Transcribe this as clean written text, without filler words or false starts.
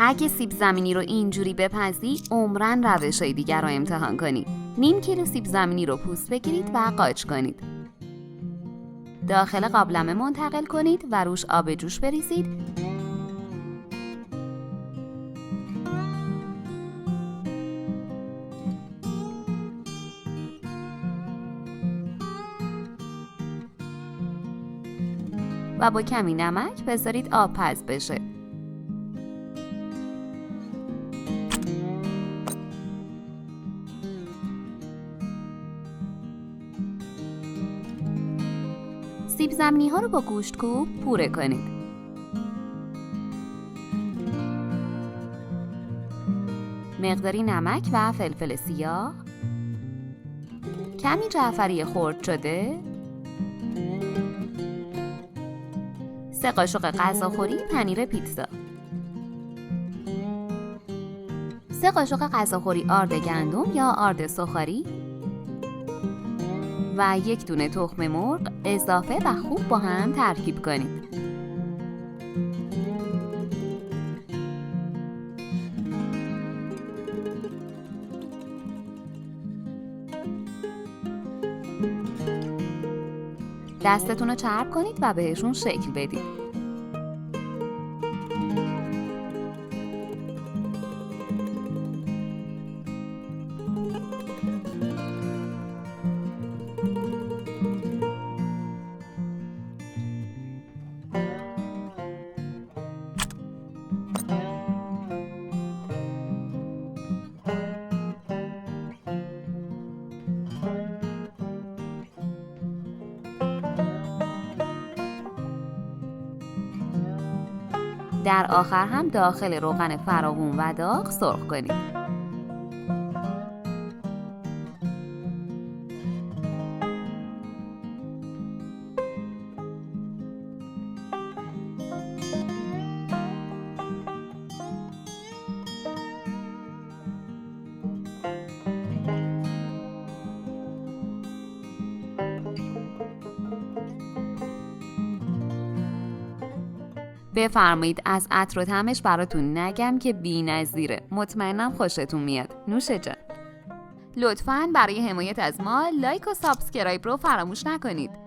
اگه سیب زمینی رو اینجوری بپزی، عمرن روش‌های دیگر رو امتحان کنید. نیم کیلو سیب زمینی رو پوست بگیرید و قاچ کنید. داخل قابلمه منتقل کنید و روش آب جوش بریزید. و با کمی نمک بذارید آب پز بشه. سیب زمینی ها رو با گوشت کوب پوره کنید. مقداری نمک و فلفل سیاه، کمی جعفری خرد شده، 3 قاشق غذاخوری پنیر پیتزا، 3 قاشق غذاخوری آرد گندم یا آرد سوخاری و 1 دونه تخم مرغ اضافه و خوب با هم ترکیب کنید. دستتون رو چرب کنید و بهشون شکل بدید. در آخر هم داخل روغن فراوون و داغ سرخ کنید. بفرمایید، از عطر و طعمش براتون نگم که بی‌نظیره. مطمئنم خوشتون میاد. نوش جان. لطفاً برای حمایت از ما لایک و سابسکرایب رو فراموش نکنید.